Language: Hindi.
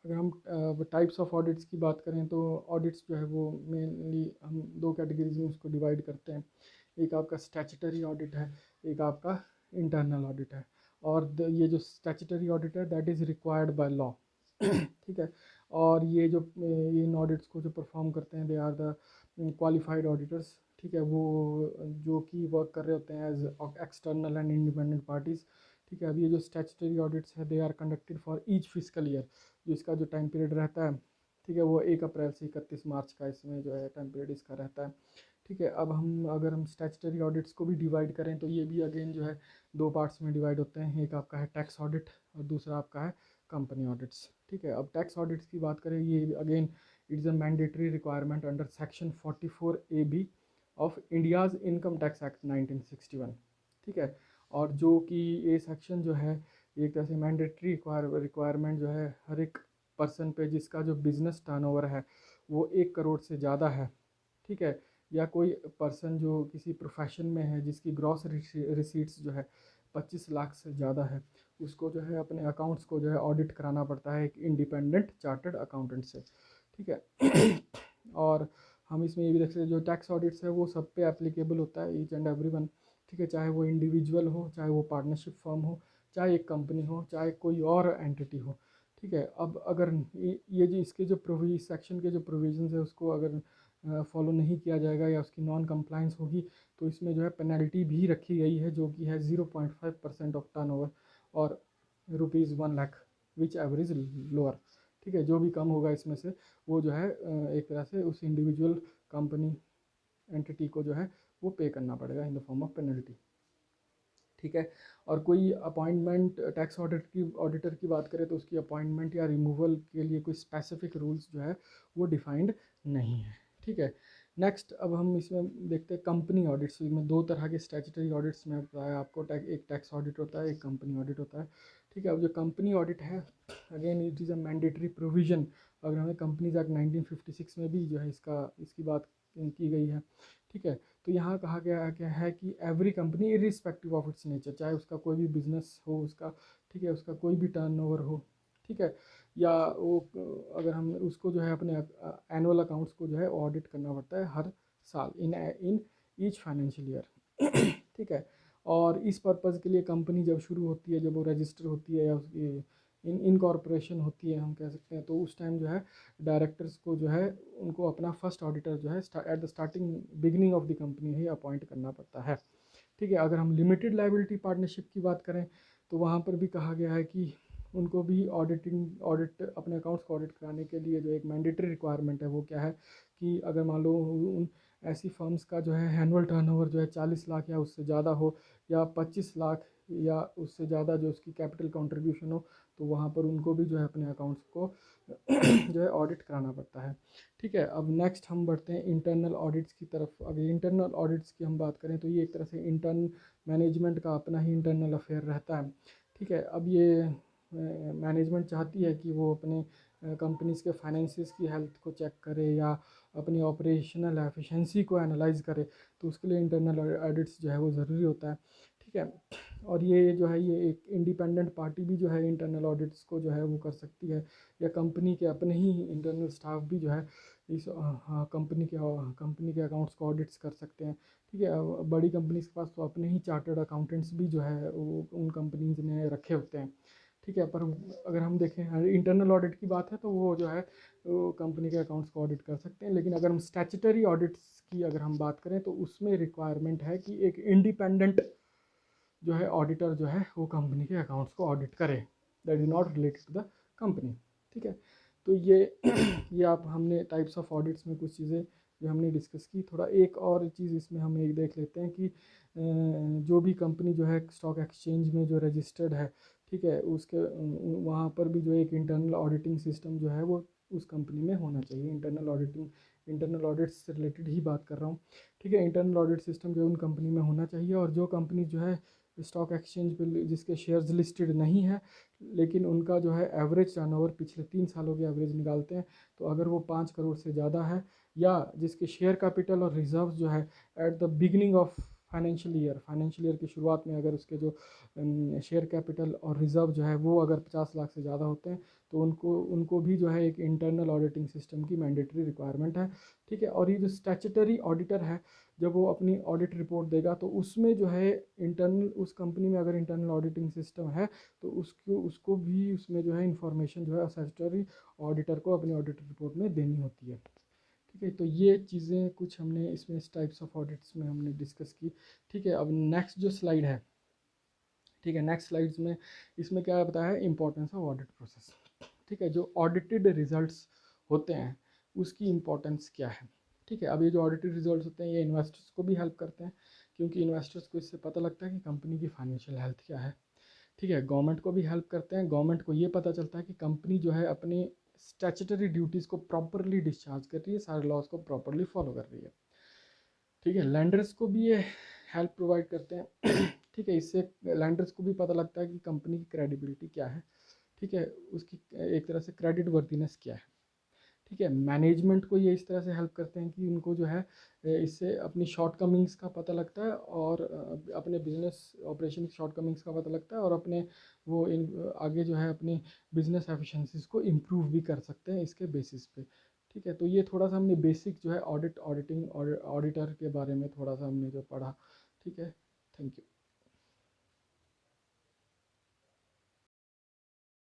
अगर हम टाइप्स ऑफ ऑडिट्स की बात करें तो ऑडिट्स जो है वो मेनली हम दो कैटेगरीज में उसको डिवाइड करते हैं। एक आपका स्टैच्यूटरी ऑडिट है, एक आपका इंटरनल ऑडिट है। और ये जो स्टैच्यूटरी ऑडिट है that is required by law. ठीक है। और ये जो इन ऑडिट्स को जो परफॉर्म करते हैं they are the qualified auditors. ठीक है, वो जो कि वर्क कर रहे होते हैं as external and independent parties. ठीक है, अब ये जो स्टैच्यूटरी ऑडिट्स है they are conducted for each physical year. जो इसका जो टाइम पीरियड रहता है, ठीक है, वो 1 अप्रैल से 31 मार्च का इसमें जो है टाइम पीरियड इसका रहता है। ठीक है, अब हम अगर हम स्टैच्यूटरी ऑडिट्स को भी डिवाइड करें तो ये भी अगेन जो है दो पार्ट्स में डिवाइड होते हैं। एक आपका है टैक्स ऑडिट और दूसरा आपका है कंपनी ऑडिट्स। ठीक है, अब टैक्स ऑडिट्स की बात करें, ये again it's a mandatory requirement under section 44A(b) of India's income tax act 1961। ठीक है, और जो कि ये सेक्शन जो है एक तरह से मैंडेटरी रिक्वायरमेंट जो है हर एक पर्सन पे जिसका जो बिजनेस टर्नओवर है वो 1 करोड़ से ज़्यादा है। ठीक है, या कोई पर्सन जो किसी प्रोफेशन में है जिसकी ग्रॉस रिसीट्स जो है 25 लाख से ज़्यादा है, उसको जो है अपने अकाउंट्स को जो है ऑडिट कराना पड़ता है एक इंडिपेंडेंट चार्टर्ड अकाउंटेंट से। ठीक है। और हम इसमें ये भी देख सकते हैं जो टैक्स ऑडिट्स है वो सब पे एप्लीकेबल होता है, ईच एंड एवरीवन। ठीक है, चाहे वो इंडिविजुअल हो, चाहे वो पार्टनरशिप फर्म हो, चाहे एक कंपनी हो, चाहे कोई और एंटिटी हो। ठीक है, अब अगर ये जो इसके जो सेक्शन के जो प्रोविजंस है उसको अगर फॉलो नहीं किया जाएगा या उसकी नॉन कंप्लाइंस होगी तो इसमें जो है पेनल्टी भी रखी गई है जो कि है 0.5% ऑफ टर्नओवर और ₹1 लाख विच एवरेज लोअर। ठीक है, जो भी कम होगा इसमें से वो जो है एक तरह से उस इंडिविजुअल कंपनी एंटिटी को जो है वो पे करना पड़ेगा in the form of penalty. ठीक है, और कोई अपॉइंटमेंट टैक्स ऑडिटर की बात करें तो उसकी अपॉइंटमेंट या रिमूवल के लिए कोई स्पेसिफिक रूल्स जो है वो डिफाइंड नहीं है। ठीक है, नेक्स्ट अब हम इसमें देखते हैं कंपनी ऑडिट्स में दो तरह के स्टैट्यूटरी ऑडिट्स में बताया आपको, एक टैक्स ऑडिट होता है, एक कंपनी ऑडिट होता है। ठीक है, अब जो कंपनी ऑडिट है again it is a mandatory provision. अगर हमें कंपनीज एक्ट 1956 में भी जो है इसकी बात की गई है। ठीक है, तो यहाँ कहा गया है कि every company irrespective of its nature, चाहे उसका कोई भी बिजनेस हो उसका, ठीक है, उसका कोई भी टर्नओवर हो, ठीक है, या वो अगर हम उसको जो है अपने एनुअल अकाउंट्स को जो है ऑडिट करना पड़ता है हर साल इन ईच फाइनेंशियल ईयर। ठीक है, और इस पर्पज़ के लिए कंपनी जब शुरू होती है, जब वो रजिस्टर होती है या उसकी इनकॉर्पोरेशन होती है हम कह सकते हैं, तो उस टाइम जो है डायरेक्टर्स को जो है उनको अपना फर्स्ट ऑडिटर जो है at the starting beginning of the company ही अपॉइंट करना पड़ता है। ठीक है, अगर हम लिमिटेड लाइबिलिटी पार्टनरशिप की बात करें तो वहाँ पर भी कहा गया है कि उनको भी ऑडिट अपने अकाउंट्स को ऑडिट कराने के लिए जो एक मैंडेटरी रिक्वायरमेंट है वो क्या है कि अगर मान लो उन ऐसी फर्म्स का जो है एनुअल टर्नओवर जो है 40 लाख या उससे ज़्यादा हो, या 25 लाख या उससे ज़्यादा जो उसकी कैपिटल कंट्रीब्यूशन हो, तो वहाँ पर उनको भी जो है अपने अकाउंट्स को जो है ऑडिट कराना पड़ता है। ठीक है, अब नेक्स्ट हम बढ़ते हैं इंटरनल ऑडिट्स की तरफ। अगर इंटरनल ऑडिट्स की हम बात करें तो ये एक तरह से इंटर्न मैनेजमेंट का अपना ही इंटरनल अफेयर रहता है। ठीक है, अब ये मैनेजमेंट चाहती है कि वो अपने कंपनीज़ के फाइनेंसिस की हेल्थ को चेक करे या अपनी ऑपरेशनल एफिशिएंसी को एनालाइज करे, तो उसके लिए इंटरनल ऑडिट्स जो है वो ज़रूरी होता है। ठीक है, और ये जो है ये एक इंडिपेंडेंट पार्टी भी जो है इंटरनल ऑडिट्स को जो है वो कर सकती है, या कंपनी के अपने ही इंटरनल स्टाफ भी जो है इस कंपनी के अकाउंट्स को ऑडिट्स कर सकते हैं। ठीक है, बड़ी कंपनीज के पास तो अपने ही चार्टर्ड अकाउंटेंट्स भी जो है वो उन कंपनीज ने रखे होते हैं। ठीक है, पर अगर हम देखें इंटरनल ऑडिट की बात है तो वो जो है वो कंपनी के अकाउंट्स को ऑडिट कर सकते हैं। लेकिन अगर हम स्टैच्यूटरी ऑडिट्स की अगर हम बात करें तो उसमें रिक्वायरमेंट है कि एक इंडिपेंडेंट जो है ऑडिटर जो है वो कंपनी के अकाउंट्स को ऑडिट करे, that is not related to the company. ठीक है, तो ये ये आप हमने टाइप्स ऑफ ऑडिट्स में कुछ चीज़ें जो हमने डिस्कस की। थोड़ा एक और चीज़ इसमें हम एक देख लेते हैं कि जो भी कंपनी जो है स्टॉक एक्सचेंज में जो रजिस्टर्ड है, ठीक है, उसके वहाँ पर भी जो एक इंटरनल ऑडिटिंग सिस्टम जो है वो उस कंपनी में होना चाहिए। इंटरनल ऑडिट से रिलेटेड ही बात कर रहा हूँ। ठीक है, इंटरनल ऑडिट सिस्टम जो है उन कंपनी में होना चाहिए, और जो कंपनी जो है स्टॉक एक्सचेंज पे जिसके शेयर्स लिस्टेड नहीं है लेकिन उनका जो है एवरेज टर्नओवर पिछले 3 सालों के एवरेज निकालते हैं, तो अगर वो 5 करोड़ से ज़्यादा है, या जिसके शेयर कैपिटल और रिजर्व जो है at the beginning of financial year की शुरुआत में अगर उसके जो शेयर कैपिटल और रिज़र्व जो है वो अगर 50 लाख से ज़्यादा होते हैं तो उनको उनको भी जो है एक इंटरनल ऑडिटिंग सिस्टम की मैंडेटरी रिक्वायरमेंट है। ठीक है, और ये जो स्टैट्यूटरी ऑडिटर है, जब वो अपनी ऑडिट रिपोर्ट देगा तो उसमें जो है इंटरनल, उस कंपनी में अगर इंटरनल ऑडिटिंग सिस्टम है तो उसको उसको भी उसमें जो है इंफॉर्मेशन जो है स्टैट्यूटरी ऑडिटर को अपनी ऑडिट रिपोर्ट में देनी होती है। ठीक है, तो ये चीज़ें कुछ हमने इसमें इस टाइप्स ऑफ ऑडिट्स में हमने डिस्कस की। ठीक है, अब नेक्स्ट जो स्लाइड है, ठीक है, नेक्स्ट स्लाइड्स में इसमें क्या बताया है, इंपॉर्टेंस ऑफ ऑडिट प्रोसेस। ठीक है, जो ऑडिटेड रिजल्ट्स होते हैं उसकी इम्पोर्टेंस क्या है। ठीक है, अब ये जो ऑडिटेड रिजल्ट्स होते हैं ये इन्वेस्टर्स को भी हेल्प करते हैं, क्योंकि इन्वेस्टर्स को इससे पता लगता है कि कंपनी की फाइनेंशियल हेल्थ क्या है। ठीक है, गवर्नमेंट को भी हेल्प करते हैं, गवर्नमेंट को ये पता चलता है कि कंपनी जो है अपनी स्टैट्यूटरी ड्यूटीज़ को प्रॉपरली डिस्चार्ज कर रही है, सारे लॉज को प्रॉपरली फॉलो कर रही है। ठीक है, लैंडर्स को भी ये हेल्प प्रोवाइड करते हैं। ठीक है, इससे लैंडर्स को भी पता लगता है कि कंपनी की क्रेडिबिलिटी क्या है। ठीक है, उसकी एक तरह से क्रेडिट वर्दीनेस क्या है। ठीक है, मैनेजमेंट को ये इस तरह से हेल्प करते हैं कि उनको जो है इससे अपनी शॉर्टकमिंग्स का पता लगता है और अपने बिजनेस ऑपरेशन की शॉर्टकमिंग्स का पता लगता है और अपने वो आगे जो है अपनी बिजनेस एफिशिएंसीज को इम्प्रूव भी कर सकते हैं इसके बेसिस पे। ठीक है, तो ये थोड़ा सा हमने बेसिक जो है ऑडिटिंग और ऑडिटर के बारे में थोड़ा सा हमने जो पढ़ा। ठीक है, थैंक यू।